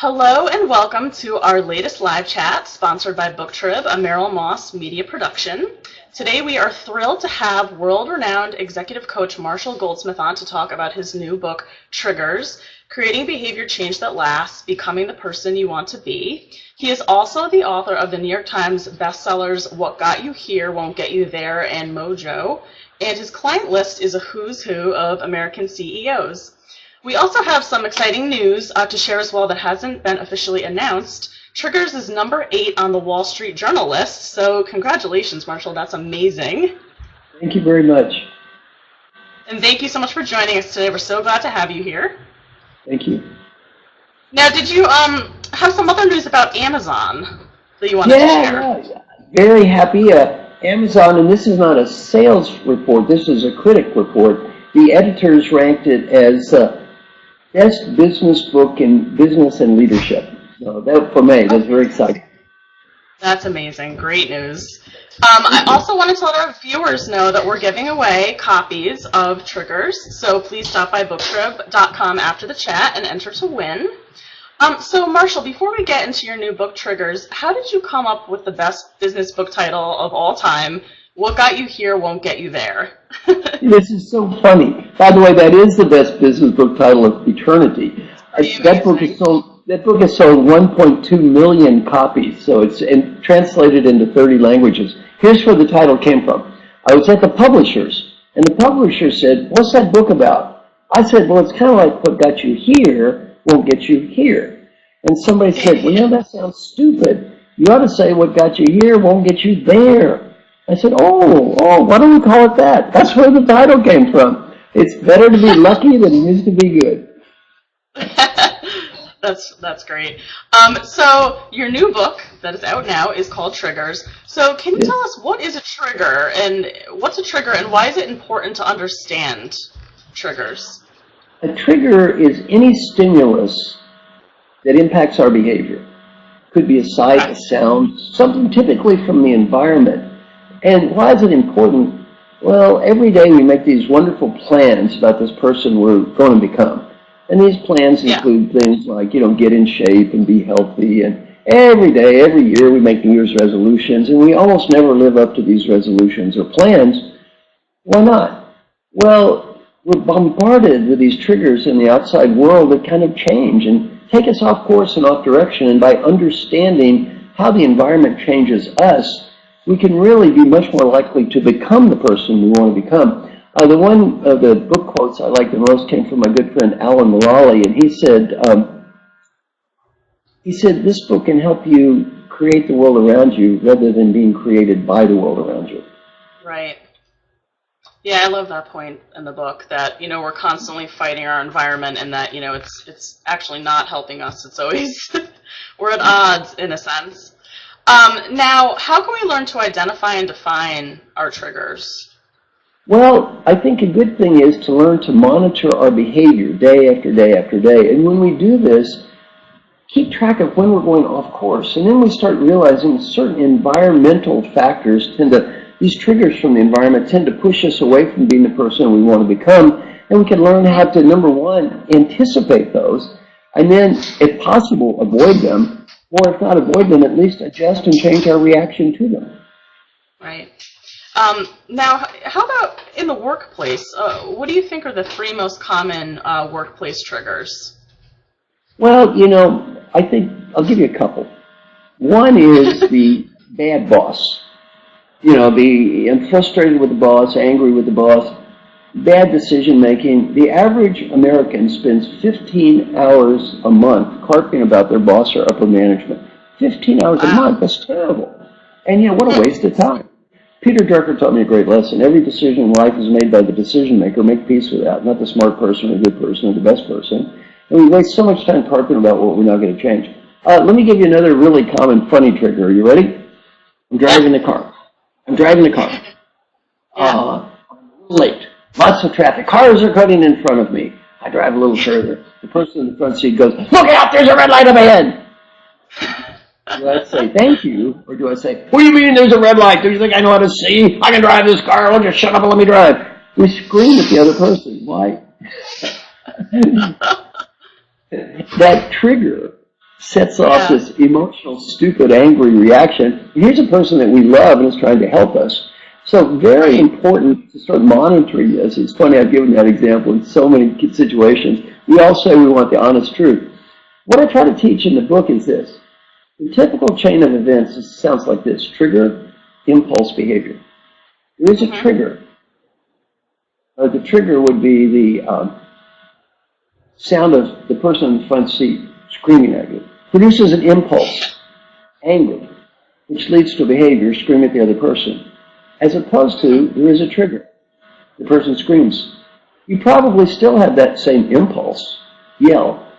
Hello and welcome to our latest live chat sponsored by BookTrib, a Merrill Moss media production. Today we are thrilled to have world-renowned executive coach Marshall Goldsmith on to talk about his new book, Triggers, Creating Behavior Change That Lasts, Becoming the Person You Want to Be. He is also the author of the New York Times bestsellers What Got You Here, Won't Get You There, and MOJO, and his client list is a who's who of American CEOs. We also have some exciting news to share as well that hasn't been officially announced. Triggers is number 8 on the Wall Street Journal list, so congratulations, Marshall. That's amazing. Thank you very much. And thank you so much for joining us today. We're so glad to have you here. Thank you. Now, did you have some other news about Amazon that you wanted to share? Yeah. Very happy. Amazon, and this is not a sales report, this is a critic report. The editors ranked it as best business book in business and leadership. So that, for me, that's very exciting. That's amazing. Great news. I also wanted to let our viewers know that we're giving away copies of Triggers, so please stop by booktrib.com after the chat and enter to win. So Marshall, before we get into your new book, Triggers, how did you come up with the best business book title of all time, What Got You Here Won't Get You There? This is so funny. By the way, that is the best business book title of eternity. That book has sold 1.2 million copies, so it's translated into 30 languages. Here's where the title came from. I was at the publishers, and the publisher said, "What's that book about?" I said, "Well, it's kind of like What Got You Here Won't Get You Here." And somebody said, "Well, that sounds stupid. You ought to say What Got You Here Won't Get You There." I said, oh, why don't we call it that? That's where the title came from. It's better to be lucky than it is to be good. That's great. So your new book that is out now is called Triggers. So can you tell us what is a trigger and what's a trigger and why is it important to understand triggers? A trigger is any stimulus that impacts our behavior. Could be a sight, a sound, something typically from the environment. And why is it important? Well, every day we make these wonderful plans about this person we're going to become. And these plans include things like, get in shape and be healthy. And every day, every year, we make New Year's resolutions. And we almost never live up to these resolutions or plans. Why not? Well, we're bombarded with these triggers in the outside world that kind of change and take us off course and off direction. And by understanding how the environment changes us, we can really be much more likely to become the person we want to become. One of the book quotes I like the most came from my good friend Alan Mulally, and he said, "This book can help you create the world around you rather than being created by the world around you." Right. Yeah, I love that point in the book that, we're constantly fighting our environment and that, it's actually not helping us. It's always, we're at odds in a sense. Now, how can we learn to identify and define our triggers? Well, I think a good thing is to learn to monitor our behavior day after day after day. And when we do this, keep track of when we're going off course. And then we start realizing certain environmental factors these triggers from the environment tend to push us away from being the person we want to become. And we can learn how to, number one, anticipate those, and then, if possible, avoid them. Or if not avoid them, at least adjust and change our reaction to them. Right. Now, how about in the workplace? What do you think are the 3 most common workplace triggers? Well, I think I'll give you a couple. One is the bad boss. I'm frustrated with the boss, angry with the boss, bad decision making. The average American spends 15 hours a month carping about their boss or upper management. 15 hours a month, that's terrible. And what a waste of time. Peter Drucker taught me a great lesson. Every decision in life is made by the decision maker. Make peace with that, not the smart person or the good person or the best person. And we waste so much time carping about what we're not going to change. Let me give you another really common funny trigger. Are you ready? I'm driving the car. Late. Lots of traffic. Cars are cutting in front of me. I drive a little further. The person in the front seat goes, "Look out, there's a red light up ahead." Do I say thank you, or do I say, "What do you mean there's a red light? Do you think I know how to see? I can drive this car. Why don't you shut up and let me drive?" We scream at the other person. Why? That trigger sets off this emotional, stupid, angry reaction. Here's a person that we love and is trying to help us. So very important to start monitoring this. It's funny, I've given that example in so many situations. We all say we want the honest truth. What I try to teach in the book is this. The typical chain of events sounds like this: trigger, impulse, behavior. There is a trigger. The trigger would be the sound of the person in the front seat screaming at you. Produces an impulse, anger, which leads to behavior, scream at the other person. As opposed to, there is a trigger. The person screams. You probably still have that same impulse, yell.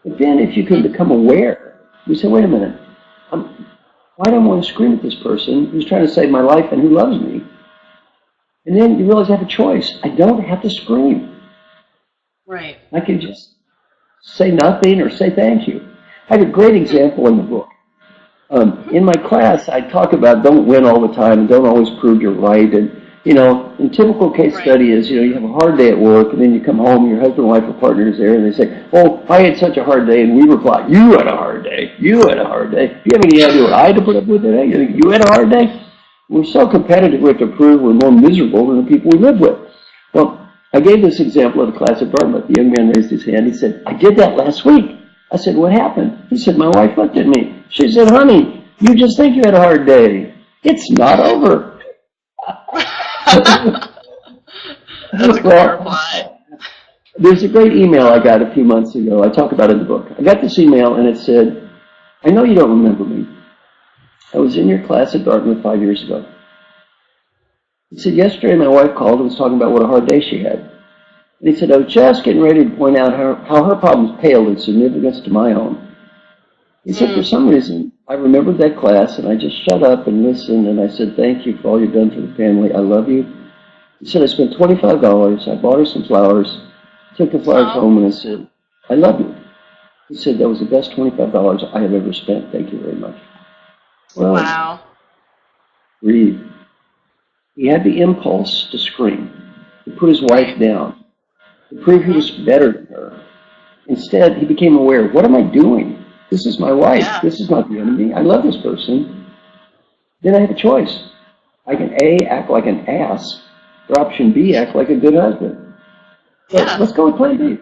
But then if you can become aware, you say, wait a minute, why do I want to scream at this person who's trying to save my life and who loves me? And then you realize I have a choice. I don't have to scream. Right. I can just say nothing or say thank you. I have a great example in the book. In my class, I talk about don't win all the time and don't always prove you're right. And, you know, in typical case study is, you know, you have a hard day at work and then you come home, your husband, wife, or partner is there and they say, oh, I had such a hard day. And we reply, you had a hard day. You had a hard day. Do you have any idea what I had to put up with today? You think you had a hard day? We're so competitive, we have to prove we're more miserable than the people we live with. Well, I gave this example at a class at Dartmouth. The young man raised his hand. He said, I did that last week. I said, what happened? He said, my wife looked at me. She said, honey, you just think you had a hard day. It's not over. That's a great reply. There's a great email I got a few months ago. I talk about it in the book. I got this email and it said, I know you don't remember me. I was in your class at Dartmouth 5 years ago. He said, yesterday my wife called and was talking about what a hard day she had. And he said, I was just getting ready to point out how her problems paled in significance to my own. He said, for some reason, I remembered that class and I just shut up and listened and I said, thank you for all you've done for the family. I love you. He said, I spent $25. I bought her some flowers, took the flowers home and I said, I love you. He said, that was the best $25 I have ever spent. Thank you very much. Well, wow. Breathe. He had the impulse to scream, to put his wife down, to prove he was better than her. Instead, he became aware, what am I doing? This is my wife. Yeah. This is not the enemy. I love this person. Then I have a choice. I can A, act like an ass, or option B, act like a good husband. So let's go with plan B.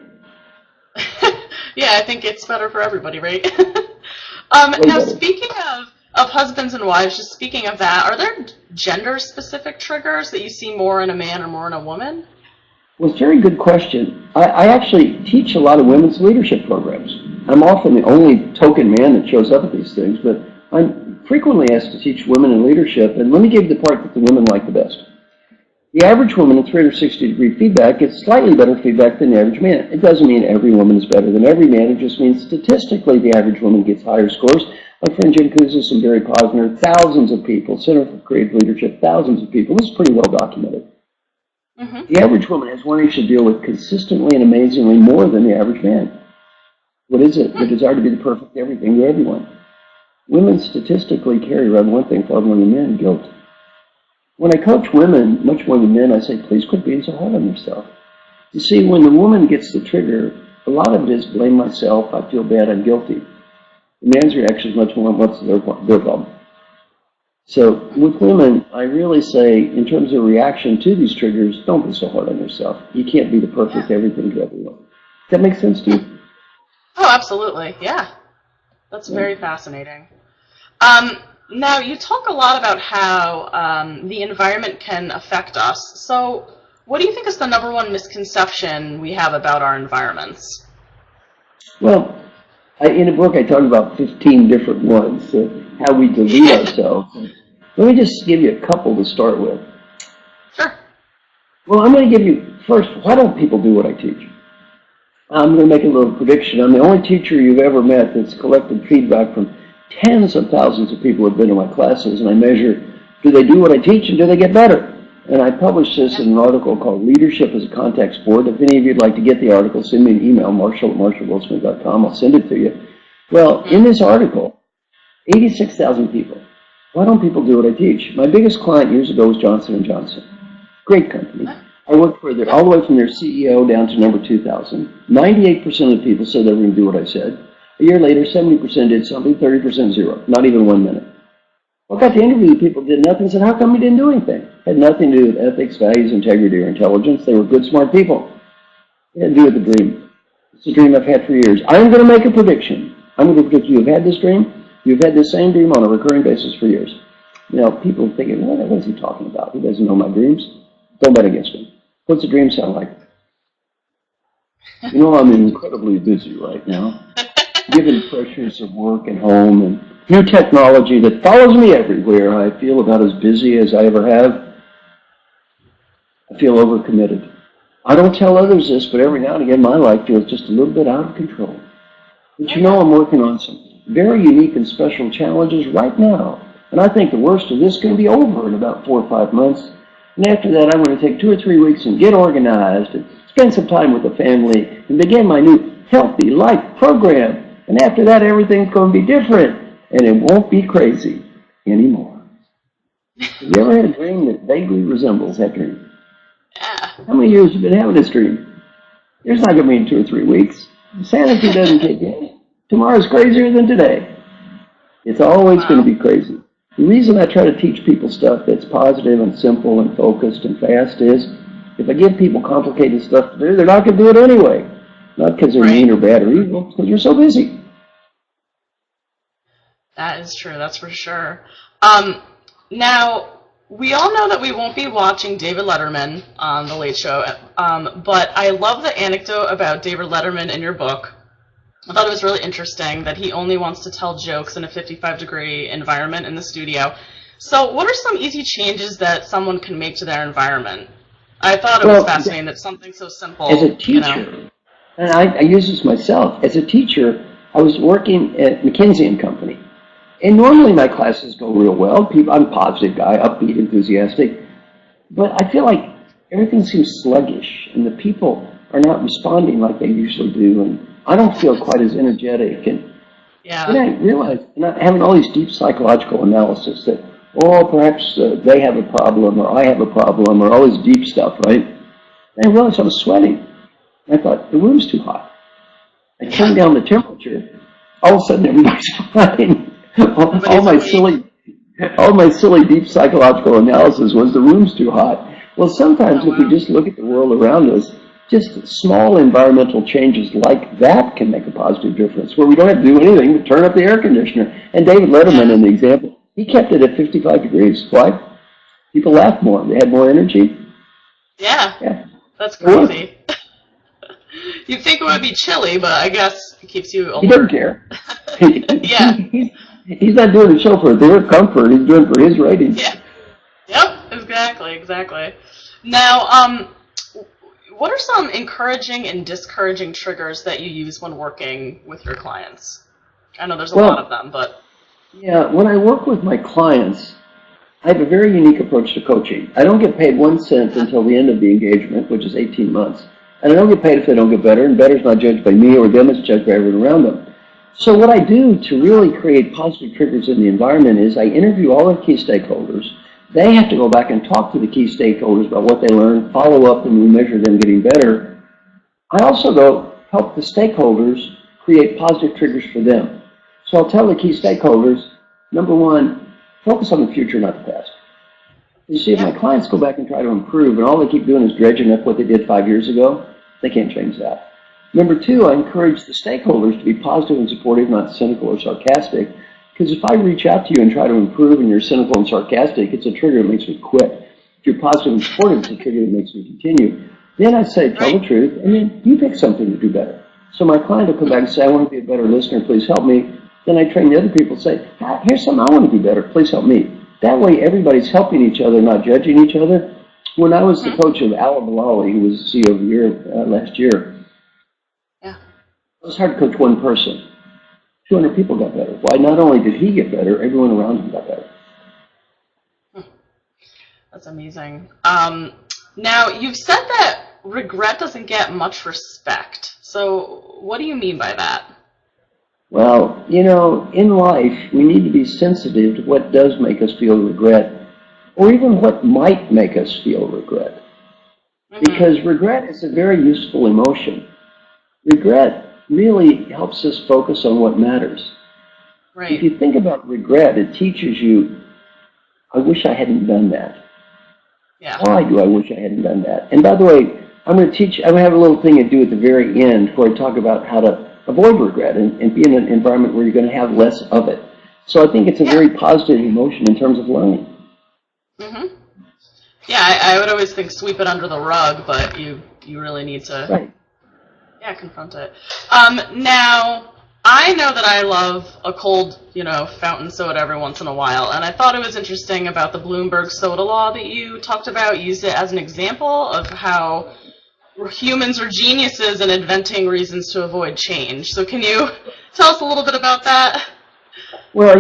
Yeah, I think it's better for everybody, right? Now, speaking of husbands and wives, just speaking of that, are there gender-specific triggers that you see more in a man or more in a woman? Well, it's a very good question. I actually teach a lot of women's leadership programs. I'm often the only token man that shows up at these things, but I'm frequently asked to teach women in leadership, and let me give you the part that the women like the best. The average woman in 360-degree feedback gets slightly better feedback than the average man. It doesn't mean every woman is better than every man. It just means statistically the average woman gets higher scores. My friend Jim Kouzes and Barry Posner, thousands of people, Center for Creative Leadership, thousands of people. This is pretty well documented. The average woman has one issue to deal with consistently and amazingly more than the average man. What is it? The desire to be the perfect everything to everyone. Women statistically carry around one thing far more than men, guilt. When I coach women, much more than men, I say, please quit being so hard on yourself. You see, when the woman gets the trigger, a lot of it is blame myself, I feel bad, I'm guilty. The man's reaction is much more, what's their problem? So with women, I really say, in terms of reaction to these triggers, don't be so hard on yourself. You can't be the perfect everything to everyone. Does that make sense to you? Oh, absolutely. Yeah. That's very fascinating. Now, you talk a lot about how the environment can affect us. So what do you think is the number one misconception we have about our environments? Well, in a book I talk about 15 different ones, how we delude ourselves. Let me just give you a couple to start with. Sure. Well, I'm going to give you, first, why don't people do what I teach? I'm going to make a little prediction. I'm the only teacher you've ever met that's collected feedback from tens of thousands of people who have been in my classes, and I measure, do they do what I teach and do they get better? And I published this in an article called Leadership as a Context Board. If any of you would like to get the article, send me an email, marshall@marshallgoldsmith.com. I'll send it to you. Well, in this article, 86,000 people. Why don't people do what I teach? My biggest client years ago was Johnson & Johnson. Great company. I worked for all the way from their CEO down to number 2,000. 98% of the people said they were going to do what I said. A year later, 70% did something, 30% zero, not even 1 minute. Well, I got to interview people who did nothing and said, how come you didn't do anything? Had nothing to do with ethics, values, integrity, or intelligence. They were good, smart people. It had to do with the dream. It's a dream I've had for years. I'm going to make a prediction. I'm going to predict you have had this dream. You've had this same dream on a recurring basis for years. You know, people are thinking, what is he talking about? He doesn't know my dreams. Don't bet against him. What's a dream sound like? You know, I'm incredibly busy right now, given pressures of work and home and new technology that follows me everywhere. I feel about as busy as I ever have. I feel overcommitted. I don't tell others this, but every now and again my life feels just a little bit out of control. But you know, I'm working on some very unique and special challenges right now. And I think the worst of this is going to be over in about 4 or 5 months. And after that, I'm going to take 2 or 3 weeks and get organized and spend some time with the family and begin my new healthy life program. And after that, everything's going to be different. And it won't be crazy anymore. Have you ever had a dream that vaguely resembles that dream? Yeah. How many years have you been having this dream? There's not going to be in 2 or 3 weeks. Sanity doesn't kick in. Tomorrow's crazier than today. It's always going to be crazy. The reason I try to teach people stuff that's positive and simple and focused and fast is if I give people complicated stuff to do, they're not going to do it anyway. Not because they're mean or bad or evil, because you're so busy. That is true. That's for sure. Now, we all know that we won't be watching David Letterman on The Late Show, but I love the anecdote about David Letterman in your book. I thought it was really interesting that he only wants to tell jokes in a 55-degree environment in the studio. So what are some easy changes that someone can make to their environment? I thought it was fascinating that something so simple, as a teacher, and I use this myself, as a teacher, I was working at McKinsey & Company. And normally my classes go real well. I'm a positive guy, upbeat, enthusiastic. But I feel like everything seems sluggish, and the people are not responding like they usually do. And I don't feel quite as energetic. And then I realized, having all these deep psychological analysis that, perhaps they have a problem, or I have a problem, or all this deep stuff, right? And I realized I was sweating. And I thought, the room's too hot. I turned down the temperature. All of a sudden, everybody's fine. All my silly deep psychological analysis was the room's too hot. Well, sometimes if we just look at the world around us, just small environmental changes like that can make a positive difference, where we don't have to do anything but turn up the air conditioner. And David Letterman, in the example, he kept it at 55 degrees. Why? People laughed more. They had more energy. Yeah. That's crazy. You'd think it would be chilly, but I guess it keeps you alert. He doesn't care. He's not doing the show for their comfort. He's doing it for his ratings. Yeah. Yep. Exactly. Now, what are some encouraging and discouraging triggers that you use when working with your clients? I know there's a lot of them, but... Yeah, when I work with my clients, I have a very unique approach to coaching. I don't get paid 1 cent until the end of the engagement, which is 18 months. And I don't get paid if they don't get better, and better's not judged by me or them, it's judged by everyone around them. So what I do to really create positive triggers in the environment is I interview all the key stakeholders. They have to go back and talk to the key stakeholders about what they learned, follow up, and we measure them getting better. I also, though, help the stakeholders create positive triggers for them. So I'll tell the key stakeholders, number one, focus on the future, not the past. You see, if my clients go back and try to improve, and all they keep doing is dredging up what they did 5 years ago, they can't change that. Number two, I encourage the stakeholders to be positive and supportive, not cynical or sarcastic. Because if I reach out to you and try to improve and you're cynical and sarcastic, it's a trigger that makes me quit. If you're positive and supportive, it's a trigger that makes me continue. Then I say, tell the truth, and then you pick something to do better. So my client will come back and say, I want to be a better listener, please help me. Then I train the other people to say, here's something I want to do better, please help me. That way everybody's helping each other, not judging each other. When I was the coach of Al Bilali, who was the CEO of the year last year, it was hard to coach one person. 200 people got better. Why? Not only did he get better, everyone around him got better. That's amazing. Now, you've said that regret doesn't get much respect. So what do you mean by that? Well, you know, in life, we need to be sensitive to what does make us feel regret, or even what might make us feel regret. Because regret is a very useful emotion. Regret really helps us focus on what matters. Right. If you think about regret, it teaches you, I wish I hadn't done that. Yeah. Why do I wish I hadn't done that? And by the way, I'm going to have a little thing to do at the very end where I talk about how to avoid regret and be in an environment where you're going to have less of it. So I think it's a very positive emotion in terms of learning. Mm-hmm. Yeah, I would always think sweep it under the rug, but you really need to confront it. Now, I know that I love a cold, fountain soda every once in a while, and I thought it was interesting about the Bloomberg Soda Law that you talked about, used it as an example of how humans are geniuses in inventing reasons to avoid change. So can you tell us a little bit about that? Well,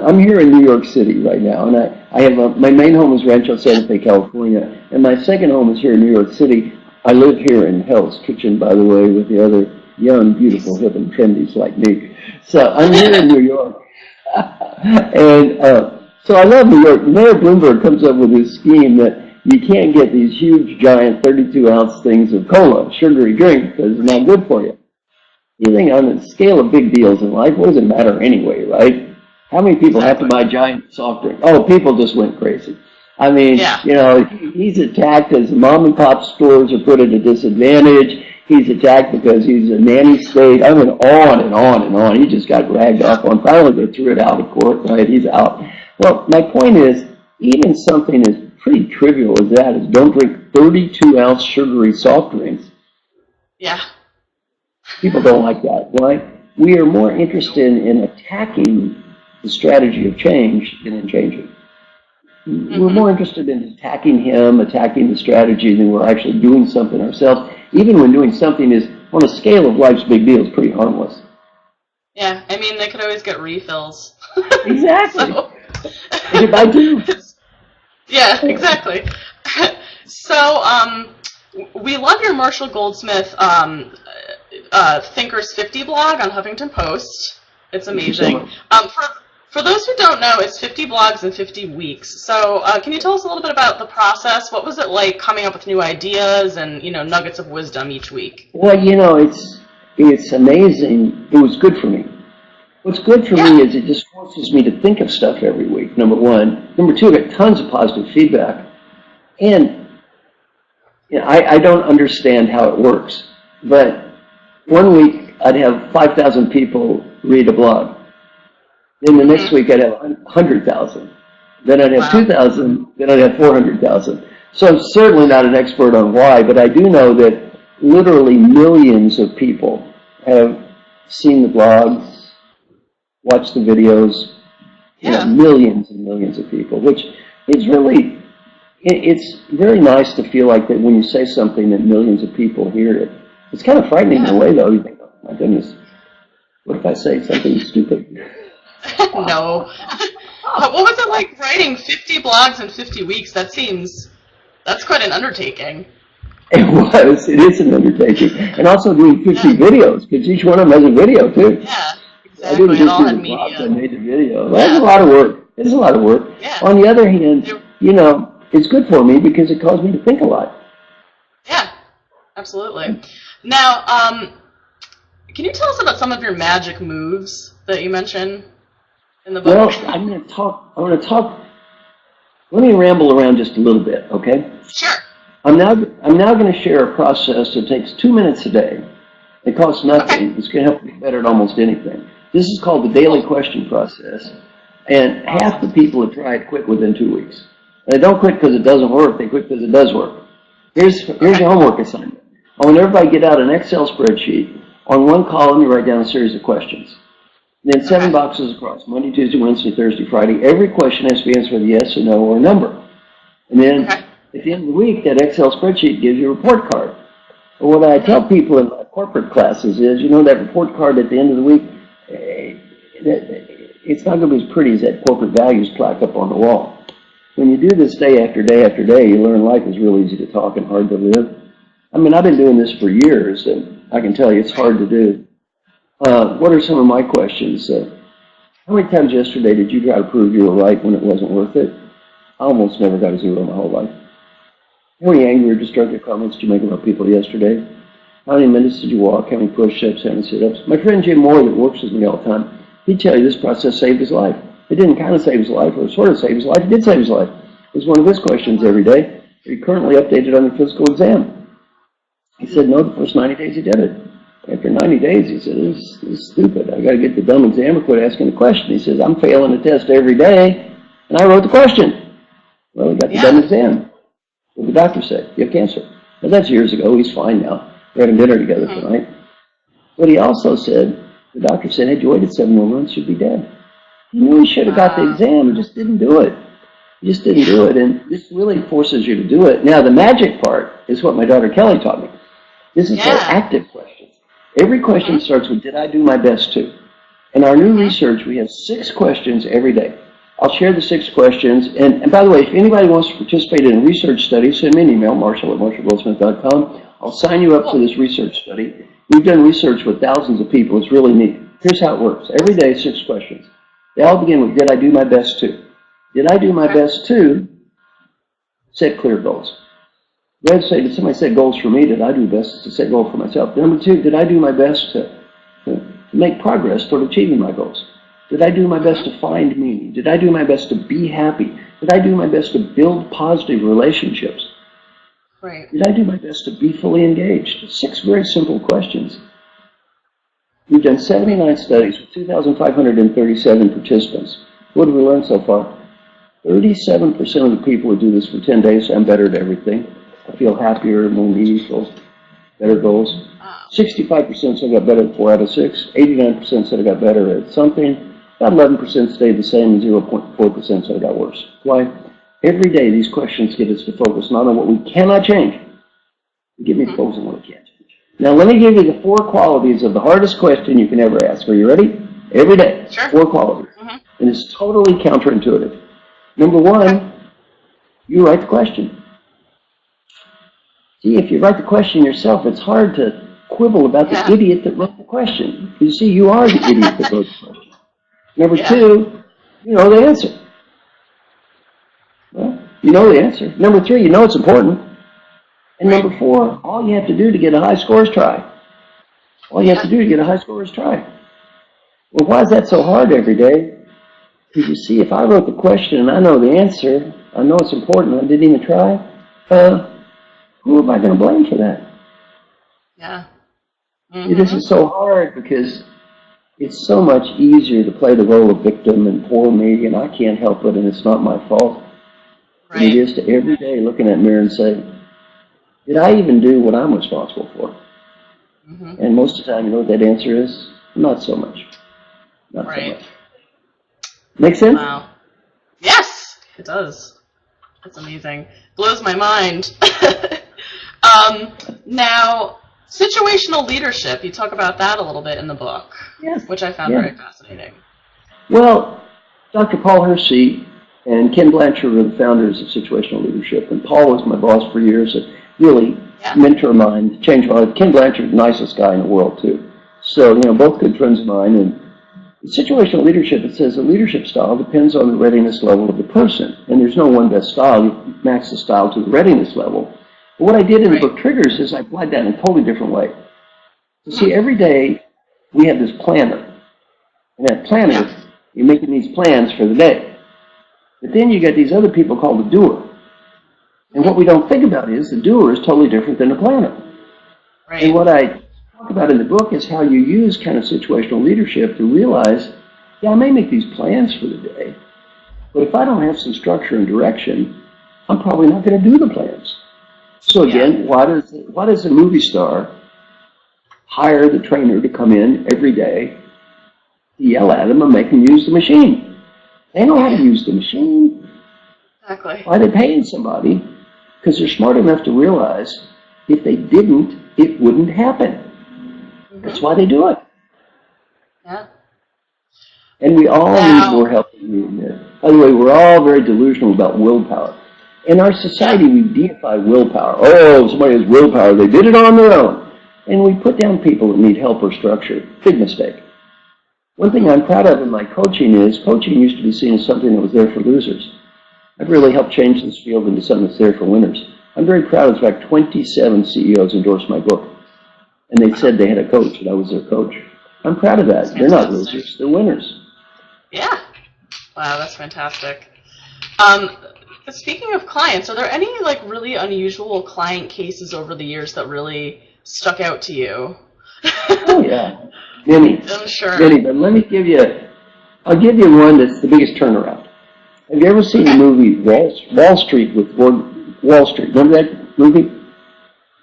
I'm here in New York City right now, and I have my main home is Rancho Santa Fe, California, and my second home is here in New York City. I live here in Hell's Kitchen, by the way, with the other young, beautiful, hip, and trendies like me. So I'm here in New York, and so I love New York. Mayor Bloomberg comes up with this scheme that you can't get these huge, giant 32-ounce things of cola, sugary drink, because it's not good for you. You think on the scale of big deals in life, what does it matter anyway, right? How many people have to buy giant soft drink? Oh, people just went crazy. I mean, he's attacked as mom and pop stores are put at a disadvantage. He's attacked because he's a nanny state. I mean, on and on and on. He just got dragged off on. Finally, they threw it out of court, right? He's out. Well, my point is, even something as pretty trivial as that is don't drink 32-ounce sugary soft drinks. Yeah. People don't like that. Why? We are more interested in attacking the strategy of change than in changing. Mm-hmm. We're more interested in attacking him, attacking the strategy, than we're actually doing something ourselves, even when doing something is, on a scale of life's big deals, pretty harmless. Yeah, I mean, they could always get refills. Exactly. So, I do. Yeah, exactly. So, we love your Marshall Goldsmith Thinkers 50 blog on Huffington Post. It's amazing. For those who don't know, it's 50 blogs in 50 weeks. So can you tell us a little bit about the process? What was it like coming up with new ideas and, nuggets of wisdom each week? Well, it's amazing. It was good for me. What's good for me is it just forces me to think of stuff every week, number one. Number two, I get tons of positive feedback. And I don't understand how it works. But one week, I'd have 5,000 people read a blog. Then the next week, I'd have 100,000. Then I'd have 2,000. Then I'd have 400,000. So I'm certainly not an expert on why, but I do know that literally millions of people have seen the blogs, watched the videos, millions and millions of people, which is really, it's very nice to feel like that when you say something that millions of people hear it. It's kind of frightening in a way, though. You think, oh, my goodness, what if I say something stupid? No. What was it like writing 50 blogs in 50 weeks? That's quite an undertaking. It is an undertaking. And also doing 50 videos, because each one of them has a video, too. Yeah, exactly. I didn't just do the blogs, I made the video. That's a lot of work. It's a lot of work. Yeah. On the other hand, it's good for me because it caused me to think a lot. Yeah, absolutely. Now, can you tell us about some of your magic moves that you mention in the book? Well, I'm going to talk. Let me ramble around just a little bit, okay? Sure. I'm now going to share a process that takes 2 minutes a day. It costs nothing. Okay. It's going to help you get better at almost anything. This is called the daily question process, and half the people that try it quit within 2 weeks. And they don't quit because it doesn't work. They quit because it does work. Here's your homework assignment. I want everybody to get out an Excel spreadsheet. On one column, you write down a series of questions. And then 7 boxes across, Monday, Tuesday, Wednesday, Thursday, Friday. Every question has to be answered with a yes or no or a number. And then at the end of the week, that Excel spreadsheet gives you a report card. But what I tell people in my corporate classes is, that report card at the end of the week, it's not going to be as pretty as that corporate values plaque up on the wall. When you do this day after day after day, you learn life is real easy to talk and hard to live. I mean, I've been doing this for years, and I can tell you it's hard to do. What are some of my questions? How many times yesterday did you try to prove you were right when it wasn't worth it? I almost never got a 0 my whole life. How many angry or destructive comments did you make about people yesterday? How many minutes did you walk? How many push-ups? How many sit-ups? My friend Jim Moore that works with me all the time, he'd tell you this process saved his life. It didn't kind of save his life, or sort of save his life. It did save his life. It was one of his questions every day. Are you currently updated on your physical exam? He said, no, the first 90 days he did it. After 90 days, he said, this is stupid. I got to get the dumb examiner quit asking the question. He says, I'm failing the test every day, and I wrote the question. Well, he got the dumb exam. What did the doctor say? You have cancer. Now, that's years ago. He's fine now. We're having dinner together tonight. But he also said, the doctor said, had you waited 7 more months, you'd be dead. He knew he should have got the exam. He just didn't do it. He just didn't do it, and this really forces you to do it. Now, the magic part is what my daughter Kelly taught me. This is called active questions. Every question starts with, did I do my best to? In our new research, we have 6 questions every day. I'll share the 6 questions, and by the way, if anybody wants to participate in a research study, send me an email, marshall@marshallgoldsmith.com. I'll sign you up for this research study. We've done research with thousands of people. It's really neat. Here's how it works. Every day, 6 questions. They all begin with, did I do my best to? Did I do my best to set clear goals? Did somebody set goals for me? Did I do best to set goals for myself? Number 2, did I do my best to make progress toward achieving my goals? Did I do my best to find meaning? Did I do my best to be happy? Did I do my best to build positive relationships? Right. Did I do my best to be fully engaged? 6 very simple questions. We've done 79 studies with 2,537 participants. What have we learned so far? 37% of the people who do this for 10 days say, I'm better at everything. I feel happier, more meaningful, better goals. 65% said I got better at 4 out of 6. 89% said I got better at something. About 11% stayed the same, and 0.4% said I got worse. Why? Every day these questions get us to focus not on what we cannot change, but get me to focus on what we can change. Now let me give you the 4 qualities of the hardest question you can ever ask. Are you ready? Every day, 4 qualities. And it's totally counterintuitive. Number 1, you write the question. See, if you write the question yourself, it's hard to quibble about the idiot that wrote the question. You see, you are the idiot that wrote the question. Number 2, you know the answer. Well, you know the answer. Number 3, you know it's important. And number 4, all you have to do to get a high score is try. All you have to do to get a high score is try. Well, why is that so hard every day? Because you see, if I wrote the question and I know the answer, I know it's important, I didn't even try, who am I going to blame for that? Yeah. This is so hard because it's so much easier to play the role of victim and poor me and I can't help it and it's not my fault. Right. It is to every day look in that mirror and say, did I even do what I'm responsible for? And most of the time, you know what that answer is? Not so much. Not so much. Make sense? Wow. Yes, it does. That's amazing. Blows my mind. Now, situational leadership, you talk about that a little bit in the book, which I found very fascinating. Well, Dr. Paul Hersey and Ken Blanchard are the founders of Situational Leadership, and Paul was my boss for years, a really mentor of mine, changed my life. Ken Blanchard, the nicest guy in the world, too. So, you know, both good friends of mine. And situational leadership, it says the leadership style depends on the readiness level of the person. And there's no one best style. You match the style to the readiness level. But what I did in the book Triggers is I applied that in a totally different way. You see, every day we have this planner. And that planner, you're making these plans for the day. But then you get these other people called the doer. And what we don't think about is the doer is totally different than the planner. Right. And what I talk about in the book is how you use kind of situational leadership to realize, I may make these plans for the day, but if I don't have some structure and direction, I'm probably not going to do the plans. So again, why does a movie star hire the trainer to come in every day, yell at him, and make him use the machine? They know how to use the machine. Exactly. Why are they paying somebody? Because they're smart enough to realize if they didn't, it wouldn't happen. That's why they do it. Yeah. And we all need more help than we admit. By the way, we're all very delusional about willpower. In our society, we deify willpower. Oh, somebody has willpower. They did it on their own. And we put down people that need help or structure. Big mistake. One thing I'm proud of in my coaching is coaching used to be seen as something that was there for losers. I've really helped change this field into something that's there for winners. I'm very proud. In fact, 27 CEOs endorsed my book. And they said they had a coach, and I was their coach. I'm proud of that. They're not losers. They're winners. Yeah. Wow, that's fantastic. Speaking of clients, are there any like really unusual client cases over the years that really stuck out to you? Oh yeah, many. I'm sure. Many, but let me give you. I'll give you one that's the biggest turnaround. Have you ever seen the movie Wall Street with Wall Street? Remember that movie?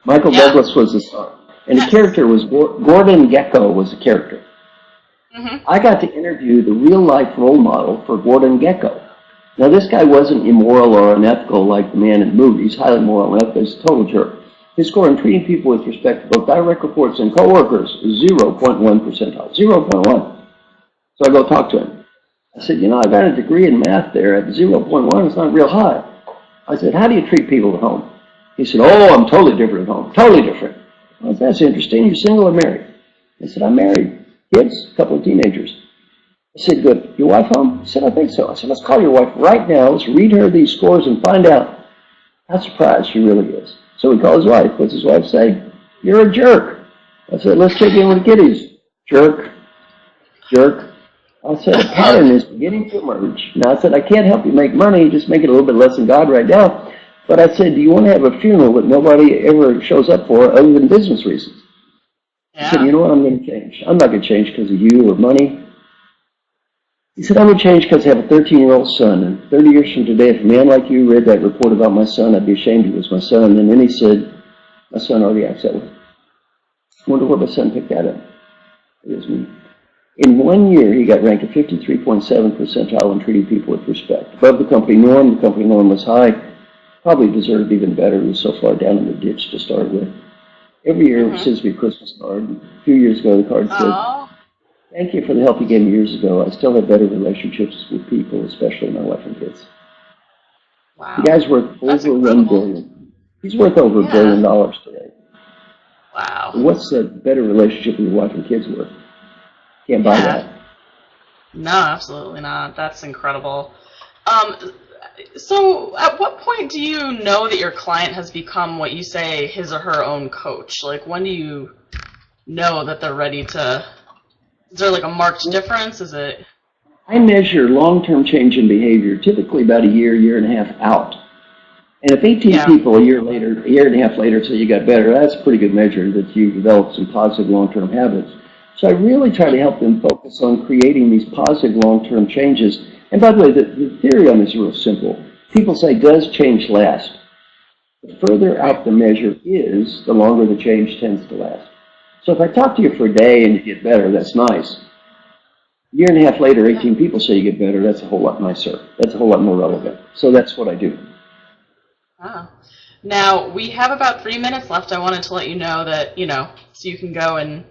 Michael Douglas was the star, and the character was Gordon Gekko was the character. I got to interview the real-life role model for Gordon Gekko. Now, this guy wasn't immoral or unethical like the man in the movie. He's highly moral and ethical. He's a total jerk. His score in treating people with respect to both direct reports and coworkers is 0.1 percentile. 0.1. So I go talk to him. I said, you know, I got a degree in math there at 0.1. It's not real high. I said, how do you treat people at home? He said, oh, I'm totally different at home. Totally different. I said, that's interesting. You single or married? I said, I'm married. Kids? A couple of teenagers. I said, good. Your wife home? He said, I think so. I said, let's call your wife right now. Let's read her these scores and find out how surprised she really is. So he calls his wife. What's his wife say? You're a jerk. I said, let's check in with the kiddies. Jerk. Jerk. I said, a pattern is beginning to emerge. Now, I said, I can't help you make money. Just make it a little bit less than God right now. But I said, do you want to have a funeral that nobody ever shows up for other than business reasons? He said, you know what, I'm going to change. I'm not going to change because of you or money. He said, I'm going to change because I have a 13-year-old son. And 30 years from today, if a man like you read that report about my son, I'd be ashamed he was my son. And then he said, my son already acts that way. I wonder where my son picked that up. It is me. In 1 year, he got ranked at 53.7 percentile in treating people with respect. Above the company norm. The company norm was high. Probably deserved even better. He was so far down in the ditch to start with. Every year, he sends me a Christmas card. A few years ago, the card said, thank you for the help you gave me years ago. I still have better relationships with people, especially my wife and kids. Wow. The guy's worth over $1 billion. He's worth over $1 billion today. Wow. So what's a better relationship with your wife and kids worth? Can't buy that. No, absolutely not. That's incredible. So at what point do you know that your client has become what you say his or her own coach? Like, when do you know that they're ready to... Is there like a marked difference? Is it? I measure long-term change in behavior, typically about a year, year and a half out. And if 18 people a year and a half later say you got better, that's a pretty good measure that you developed some positive long-term habits. So I really try to help them focus on creating these positive long-term changes. And by the way, the theory on this is real simple. People say, does change last? The further out the measure is, the longer the change tends to last. So if I talk to you for a day and you get better, that's nice. A year and a half later, 18 people say you get better, that's a whole lot nicer. That's a whole lot more relevant. So that's what I do. Wow. Now, we have about 3 minutes left. I wanted to let you know that, so you can go and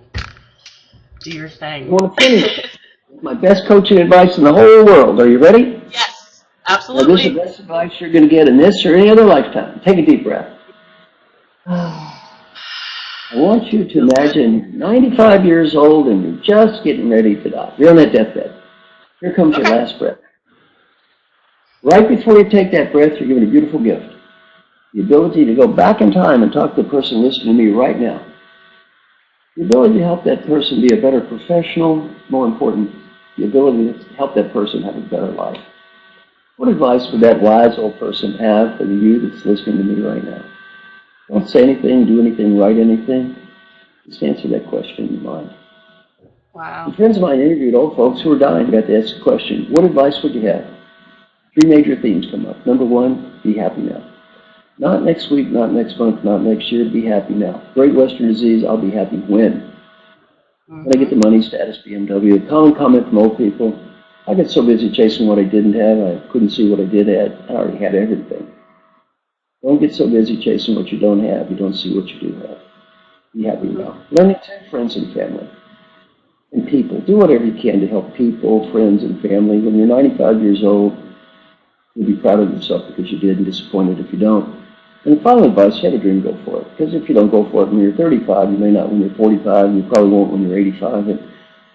do your thing. I want to finish with my best coaching advice in the whole world. Are you ready? Yes, absolutely. Now, this is the best advice you're going to get in this or any other lifetime. Take a deep breath. I want you to imagine you're 95 years old and you're just getting ready to die. You're on that deathbed. Here comes your last breath. Right before you take that breath, you're given a beautiful gift. The ability to go back in time and talk to the person listening to me right now. The ability to help that person be a better professional, more important, the ability to help that person have a better life. What advice would that wise old person have for the you that's listening to me right now? Don't say anything, do anything, write anything. Just answer that question in your mind. Wow. And friends of mine interviewed old folks who were dying, got to ask the question, what advice would you have? 3 major themes come up. Number 1, be happy now. Not next week, not next month, not next year, be happy now. Great Western disease, I'll be happy when? When I get the money, status, BMW. A common comment from old people, I get so busy chasing what I didn't have, I couldn't see what I did have. I already had everything. Don't get so busy chasing what you don't have, you don't see what you do have. Be happy now. Learning to have friends and family and people. Do whatever you can to help people, friends, and family. When you're 95 years old, you'll be proud of yourself because you did and disappointed if you don't. And the final advice, you have a dream, go for it. Because if you don't go for it when you're 35, you may not when you're 45, and you probably won't when you're 85. It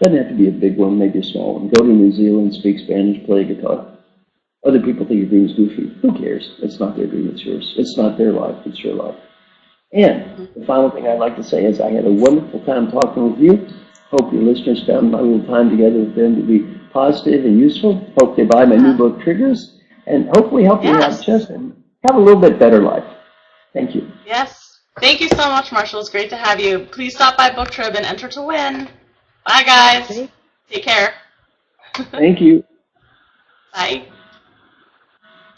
doesn't have to be a big one, maybe a small one. Go to New Zealand, speak Spanish, play guitar. Other people think your dream is goofy. Who cares? It's not their dream, it's yours. It's not their life, it's your life. And the final thing I'd like to say is I had a wonderful time talking with you. Hope your listeners found my little time together with them to be positive and useful. Hope they buy my new book, Triggers, and hopefully help you out just and have a little bit better life. Thank you. Yes. Thank you so much, Marshall. It's great to have you. Please stop by BookTrib and enter to win. Bye, guys. Take care. Thank you. Bye.